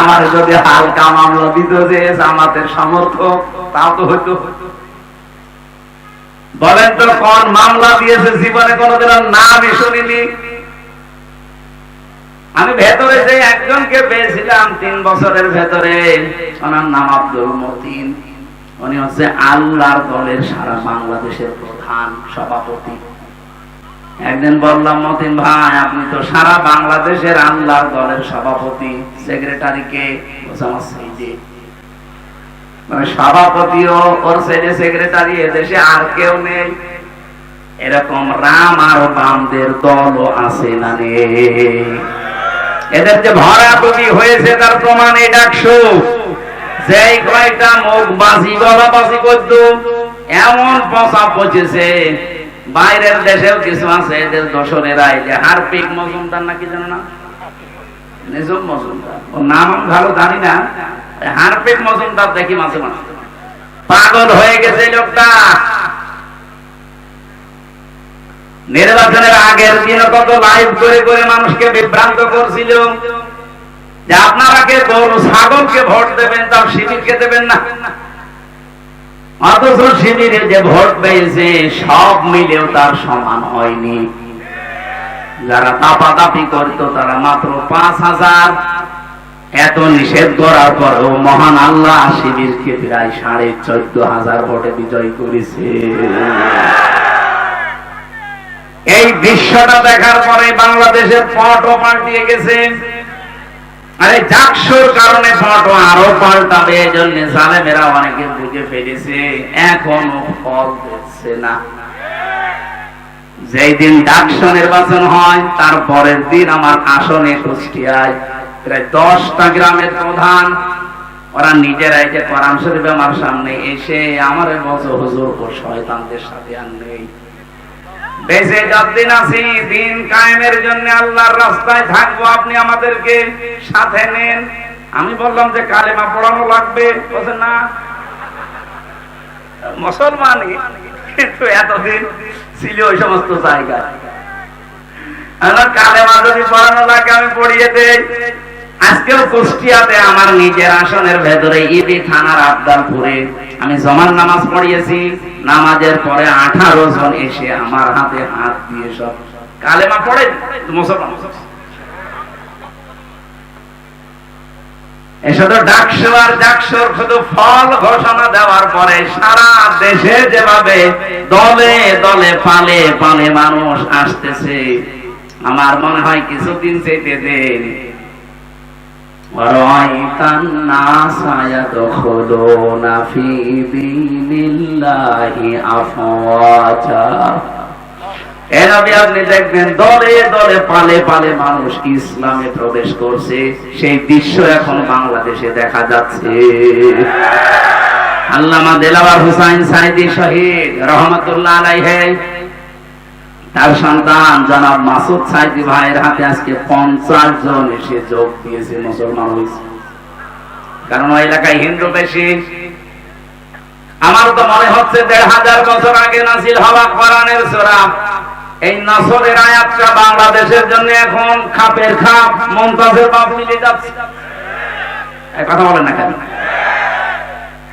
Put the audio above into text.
আমার যদি হালকা মামলা দিত যে জামাতের সমর্থক, তাও তো হইতো। বলেন তো কোন মামলা দিয়েছে জীবনে কোনদিন নামই শুনিনি। আমি ভেতরে যে একজনকে পেয়েছিলাম 3 বছরের ভেতরে, ওনার নাম আব্দুল মতিন। উনি হচ্ছে আল্লাহর দলের সারা বাংলাদেশের প্রধান সভাপতি। একদিন বললাম, মতিন ভাই আপনি তো সারা বাংলাদেশের আল্লাহর দলের সভাপতি, সেক্রেটারি কে? আমার সেইদি। মানে সভাপতিও ওর ছেলে সেক্রেটারি, এদেশে আর কেউ নেই। এরকম রাম আর বামদের দলও আছে না নেই? এদের যে ভরাডুবি হয়েছে তার প্রমাণ এই ডাকসু। যেই কয়টা মুখ বাজি গলাবাজি করত, এমন পচা পচেছে। বাইরের দেশেও কিছু আছে এদের দোসরেরা, এই যে হারপিক মজুমদার নাকি জানো না, নিজম মজুমদার, ওর নাম আমি ভালো জানি না। হারপিক মজুমদার দেখি মাঝে মাঝে, পাগল হয়ে গেছে লোকটা। নির্বাচনের আগের দিন কত লাইভ করে করে মানুষকে বিভ্রান্ত করছিল যে আপনারা কে গরু ছাগলকে ভোট দেবেন, তাও শিবিরকে দেবেন না। অথচ শিবিরে যে ভোট পেয়েছে সব মিলেও তার সমান হয়নি। যারা দাপাদাপি করতো তারা মাত্র 5000। এত নিষেধ করার পরেও মহান আল্লাহ শিবিরকে প্রায় 14,500 ভোটে বিজয় করেছে। এই দৃশ্যটা দেখার পরে বাংলাদেশের পটও পাল্টিয়ে গেছে। আরে জাকসুর কারণে পটও আরো পাল্টাবে, এই জন্য জালেমেরা অনেকে বুঝে ফেলেছে, এখনো ফল দিচ্ছে না। যেই দিন ডাকসু নির্বাচন হয় তার পরের দিন আমার আসনে কুষ্টিয়ায় প্রায় 10টা গ্রামের প্রধান, ওরা নিজেরাই যে কোরআন শরীফ আমার সামনে এসে আমার বলছে, হুজুর ও শয়তানদের সাথে আর নেই, বেঁচে যতদিন আছি দিন কায়েমের জন্য আল্লাহর রাস্তায় থাকবো, আপনি আমাদেরকে সাথে নেন। আমি বললাম যে কালেমা পড়ানো লাগবে, বলছে না মুসলমানই, কিন্তু এতদিন ছিল ওই সমস্ত জায়গায়। কালেমা যদি পড়ানো লাগে আমি পড়িয়ে দেই। আজকেও কুষ্টিয়াতে আমার নিজের আসনের ভেতরে ইবি থানার আবদালপুরে আমি জমার নামাজ পড়িয়েছি। নামাজের পরে 18 জন এসে আমার হাতে হাত দিয়ে সব কালেমা পড়ে মুসলমান। এসব ডাকসু আর জাকসুর শুধু ফল ঘোষণা দেওয়ার পরে সারা দেশে যেভাবে দলে দলে পালে পালে মানুষ আসতেছে, আমার মনে হয় কিছুদিন যেতে দেন আপনি দেখবেন দলে দলে পালে পালে মানুষ ইসলামে প্রবেশ করছে। সেই দৃশ্য এখন বাংলাদেশে দেখা যাচ্ছে। আল্লামা দেলাওয়ার হুসাইন সাইদি শহীদ রহমাতুল্লাহ আলাইহি, তার সন্তান জনাব মাসুদ সাইদি ভাইয়ের হাতে আজকে 50 জন এসে যোগ দিয়েছে, মুসলমান হয়েছে। কারণ ওই এলাকায় হিন্দু বেশি। আমার তো মনে হচ্ছে 1500 বছর আগে নাযিল হওয়া কোরআনের সূরা, এই নসরের আয়াতটা বাংলাদেশের জন্য এখন খাপের খাপ, মুমতাজের বাপ মিলে যাচ্ছে। এই কথা বলেন না কেন?